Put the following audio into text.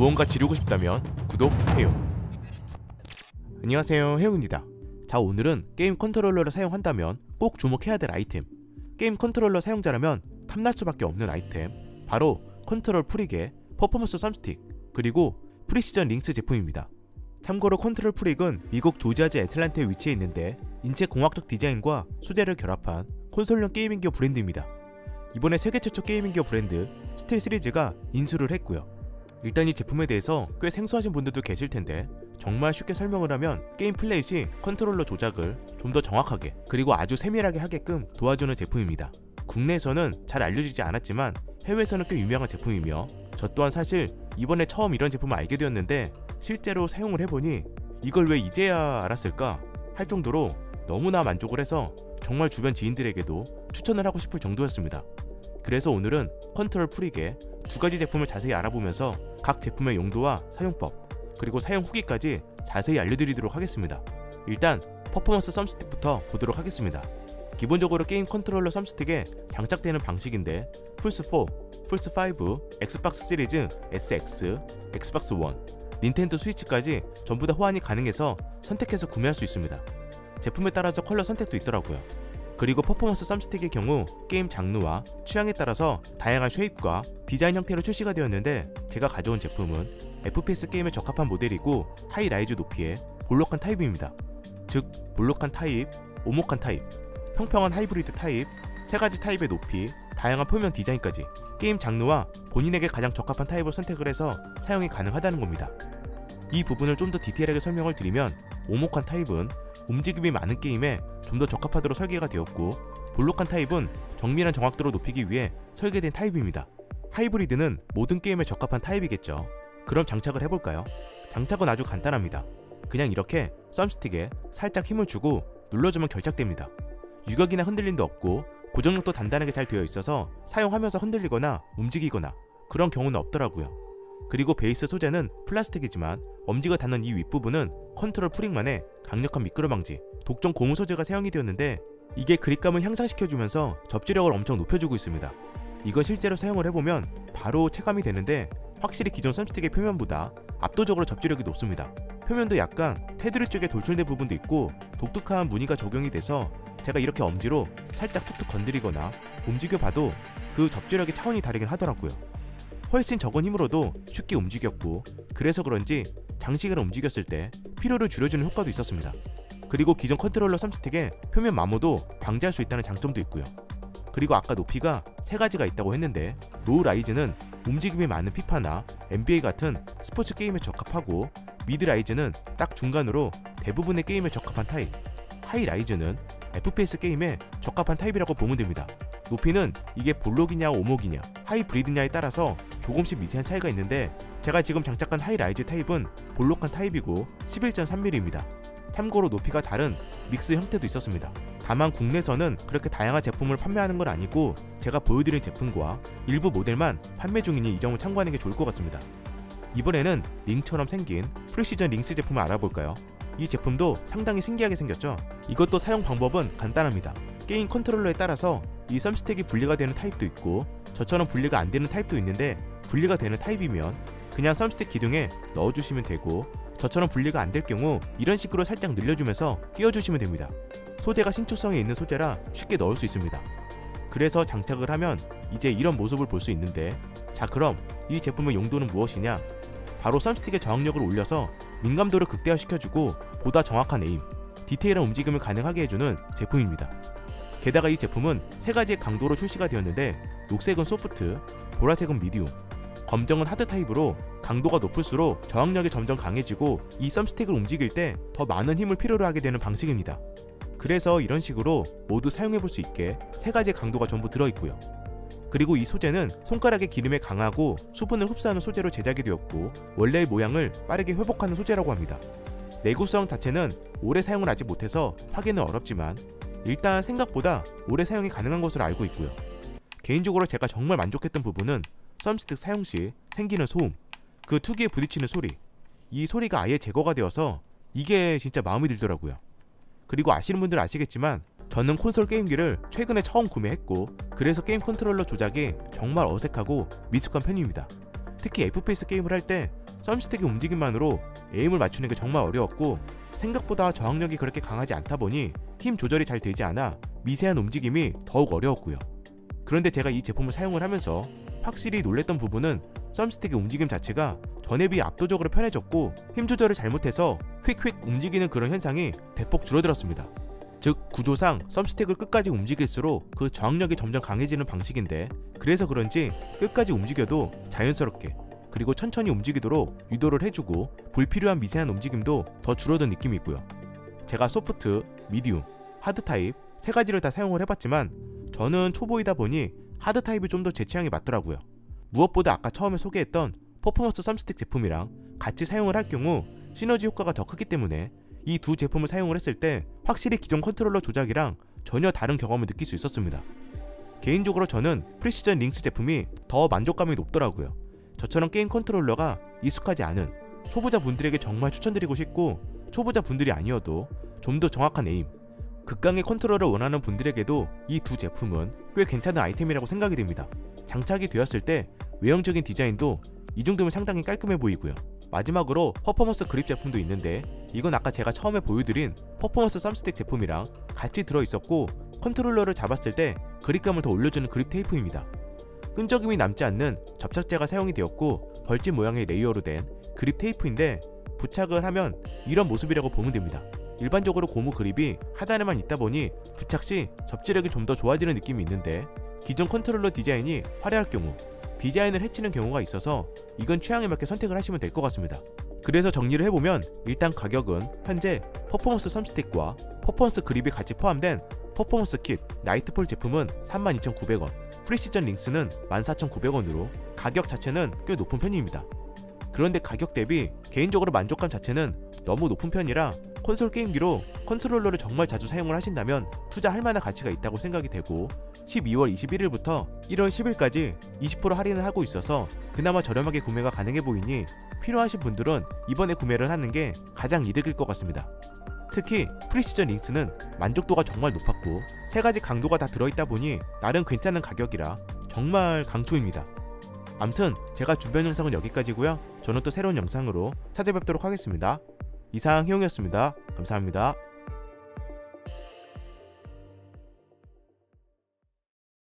무언가 지르고 싶다면 구독해요. 안녕하세요, 해웅입니다. 자, 오늘은 게임 컨트롤러를 사용한다면 꼭 주목해야 될 아이템, 게임 컨트롤러 사용자라면 탐날 수밖에 없는 아이템, 바로 컨트롤 프릭의 퍼포먼스 썸스틱 그리고 프리시전 링스 제품입니다. 참고로 컨트롤 프릭은 미국 조지아주 애틀랜타에 위치해 있는데 인체 공학적 디자인과 소재를 결합한 콘솔용 게이밍 기어 브랜드입니다. 이번에 세계 최초 게이밍 기어 브랜드 스틸 시리즈가 인수를 했고요. 일단 이 제품에 대해서 꽤 생소하신 분들도 계실 텐데 정말 쉽게 설명을 하면 게임 플레이 시 컨트롤러 조작을 좀 더 정확하게 그리고 아주 세밀하게 하게끔 도와주는 제품입니다. 국내에서는 잘 알려지지 않았지만 해외에서는 꽤 유명한 제품이며 저 또한 사실 이번에 처음 이런 제품을 알게 되었는데 실제로 사용을 해보니 이걸 왜 이제야 알았을까 할 정도로 너무나 만족을 해서 정말 주변 지인들에게도 추천을 하고 싶을 정도였습니다. 그래서 오늘은 컨트롤 프릭의 두 가지 제품을 자세히 알아보면서 각 제품의 용도와 사용법 그리고 사용 후기까지 자세히 알려드리도록 하겠습니다. 일단 퍼포먼스 썸스틱부터 보도록 하겠습니다. 기본적으로 게임 컨트롤러 썸스틱에 장착되는 방식인데 플스4, 플스5, 엑스박스 시리즈, SX, 엑스박스 원, 닌텐도 스위치까지 전부 다 호환이 가능해서 선택해서 구매할 수 있습니다. 제품에 따라서 컬러 선택도 있더라고요. 그리고 퍼포먼스 썸스틱의 경우 게임 장르와 취향에 따라서 다양한 쉐입과 디자인 형태로 출시가 되었는데 제가 가져온 제품은 FPS 게임에 적합한 모델이고 하이라이즈 높이의 볼록한 타입입니다. 즉 볼록한 타입, 오목한 타입, 평평한 하이브리드 타입, 세 가지 타입의 높이, 다양한 표면 디자인까지 게임 장르와 본인에게 가장 적합한 타입을 선택을 해서 사용이 가능하다는 겁니다. 이 부분을 좀 더 디테일하게 설명을 드리면 오목한 타입은 움직임이 많은 게임에 좀 더 적합하도록 설계가 되었고 볼록한 타입은 정밀한 정확도를 높이기 위해 설계된 타입입니다. 하이브리드는 모든 게임에 적합한 타입이겠죠. 그럼 장착을 해볼까요? 장착은 아주 간단합니다. 그냥 이렇게 썸스틱에 살짝 힘을 주고 눌러주면 결착됩니다. 유격이나 흔들림도 없고 고정력도 단단하게 잘 되어 있어서 사용하면서 흔들리거나 움직이거나 그런 경우는 없더라고요. 그리고 베이스 소재는 플라스틱이지만 엄지가 닿는 이 윗부분은 컨트롤 프릭만의 강력한 미끄럼 방지, 독점 고무 소재가 사용이 되었는데 이게 그립감을 향상시켜주면서 접지력을 엄청 높여주고 있습니다. 이건 실제로 사용을 해보면 바로 체감이 되는데 확실히 기존 썸스틱의 표면보다 압도적으로 접지력이 높습니다. 표면도 약간 테두리 쪽에 돌출된 부분도 있고 독특한 무늬가 적용이 돼서 제가 이렇게 엄지로 살짝 툭툭 건드리거나 움직여봐도 그 접지력이 차원이 다르긴 하더라고요. 훨씬 적은 힘으로도 쉽게 움직였고 그래서 그런지 장시간 움직였을 때 피로를 줄여주는 효과도 있었습니다. 그리고 기존 컨트롤러 썸스틱의 표면 마모도 방지할 수 있다는 장점도 있고요. 그리고 아까 높이가 세 가지가 있다고 했는데 로우 라이즈는 움직임이 많은 피파나 NBA 같은 스포츠 게임에 적합하고 미드 라이즈는 딱 중간으로 대부분의 게임에 적합한 타입, 하이 라이즈는 FPS 게임에 적합한 타입이라고 보면 됩니다. 높이는 이게 볼록이냐 오목이냐 하이브리드냐에 따라서 조금씩 미세한 차이가 있는데 제가 지금 장착한 하이라이즈 타입은 볼록한 타입이고 11.3mm입니다. 참고로 높이가 다른 믹스 형태도 있었습니다. 다만 국내에서는 그렇게 다양한 제품을 판매하는 건 아니고 제가 보여드린 제품과 일부 모델만 판매 중이니 이 점을 참고하는 게 좋을 것 같습니다. 이번에는 링처럼 생긴 프리시전 링스 제품을 알아볼까요? 이 제품도 상당히 신기하게 생겼죠? 이것도 사용 방법은 간단합니다. 게임 컨트롤러에 따라서 이 썸스틱이 분리가 되는 타입도 있고 저처럼 분리가 안 되는 타입도 있는데 분리가 되는 타입이면 그냥 썸스틱 기둥에 넣어주시면 되고 저처럼 분리가 안 될 경우 이런 식으로 살짝 늘려주면서 끼워주시면 됩니다. 소재가 신축성이 있는 소재라 쉽게 넣을 수 있습니다. 그래서 장착을 하면 이제 이런 모습을 볼 수 있는데 자, 그럼 이 제품의 용도는 무엇이냐? 바로 썸스틱의 저항력을 올려서 민감도를 극대화시켜주고 보다 정확한 에임, 디테일한 움직임을 가능하게 해주는 제품입니다. 게다가 이 제품은 세 가지의 강도로 출시가 되었는데 녹색은 소프트, 보라색은 미디움, 검정은 하드 타입으로 강도가 높을수록 저항력이 점점 강해지고 이 썸스틱을 움직일 때 더 많은 힘을 필요로 하게 되는 방식입니다. 그래서 이런 식으로 모두 사용해볼 수 있게 세 가지의 강도가 전부 들어있고요. 그리고 이 소재는 손가락의 기름에 강하고 수분을 흡수하는 소재로 제작이 되었고 원래의 모양을 빠르게 회복하는 소재라고 합니다. 내구성 자체는 오래 사용을 아직 못해서 하기는 어렵지만 일단 생각보다 오래 사용이 가능한 것으로 알고 있고요. 개인적으로 제가 정말 만족했던 부분은 썸스틱 사용 시 생기는 소음, 그 특유의 부딪히는 소리, 이 소리가 아예 제거가 되어서 이게 진짜 마음에 들더라고요. 그리고 아시는 분들은 아시겠지만 저는 콘솔 게임기를 최근에 처음 구매했고 그래서 게임 컨트롤러 조작이 정말 어색하고 미숙한 편입니다. 특히 FPS 게임을 할 때 썸스틱의 움직임만으로 에임을 맞추는 게 정말 어려웠고 생각보다 저항력이 그렇게 강하지 않다 보니 힘 조절이 잘 되지 않아 미세한 움직임이 더욱 어려웠고요. 그런데 제가 이 제품을 사용을 하면서 확실히 놀랬던 부분은 썸스틱의 움직임 자체가 전에 비해 압도적으로 편해졌고 힘 조절을 잘못해서 휙휙 움직이는 그런 현상이 대폭 줄어들었습니다. 즉 구조상 썸스틱을 끝까지 움직일수록 그 저항력이 점점 강해지는 방식인데 그래서 그런지 끝까지 움직여도 자연스럽게 그리고 천천히 움직이도록 유도를 해주고 불필요한 미세한 움직임도 더 줄어든 느낌이 있고요. 제가 소프트, 미디움, 하드 타입 세 가지를 다 사용을 해봤지만 저는 초보이다 보니 하드 타입이 좀 더 제 취향에 맞더라고요. 무엇보다 아까 처음에 소개했던 퍼포먼스 썸스틱 제품이랑 같이 사용을 할 경우 시너지 효과가 더 크기 때문에 이 두 제품을 사용을 했을 때 확실히 기존 컨트롤러 조작이랑 전혀 다른 경험을 느낄 수 있었습니다. 개인적으로 저는 프리시전 링스 제품이 더 만족감이 높더라고요. 저처럼 게임 컨트롤러가 익숙하지 않은 초보자 분들에게 정말 추천드리고 싶고 초보자 분들이 아니어도 좀 더 정확한 에임, 극강의 컨트롤을 원하는 분들에게도 이 두 제품은 꽤 괜찮은 아이템이라고 생각이 됩니다. 장착이 되었을 때 외형적인 디자인도 이 정도면 상당히 깔끔해 보이고요. 마지막으로 퍼포먼스 그립 제품도 있는데 이건 아까 제가 처음에 보여드린 퍼포먼스 썸스틱 제품이랑 같이 들어있었고 컨트롤러를 잡았을 때 그립감을 더 올려주는 그립 테이프입니다. 끈적임이 남지 않는 접착제가 사용이 되었고 벌집 모양의 레이어로 된 그립 테이프인데 부착을 하면 이런 모습이라고 보면 됩니다. 일반적으로 고무 그립이 하단에만 있다 보니 부착 시 접지력이 좀 더 좋아지는 느낌이 있는데 기존 컨트롤러 디자인이 화려할 경우 디자인을 해치는 경우가 있어서 이건 취향에 맞게 선택을 하시면 될 것 같습니다. 그래서 정리를 해보면 일단 가격은 현재 퍼포먼스 썸스틱과 퍼포먼스 그립이 같이 포함된 퍼포먼스 킷 나이트폴 제품은 32,900원, 프리시전 링스는 14,900원으로 가격 자체는 꽤 높은 편입니다. 그런데 가격 대비 개인적으로 만족감 자체는 너무 높은 편이라 콘솔 게임기로 컨트롤러를 정말 자주 사용을 하신다면 투자할 만한 가치가 있다고 생각이 되고 12월 21일부터 1월 10일까지 20% 할인을 하고 있어서 그나마 저렴하게 구매가 가능해 보이니 필요하신 분들은 이번에 구매를 하는 게 가장 이득일 것 같습니다. 특히 프리시전 링스는 만족도가 정말 높았고 세 가지 강도가 다 들어있다 보니 나름 괜찮은 가격이라 정말 강추입니다. 암튼 제가 주변 영상은 여기까지고요. 저는 또 새로운 영상으로 찾아뵙도록 하겠습니다. 이상 희용이었습니다. 감사합니다.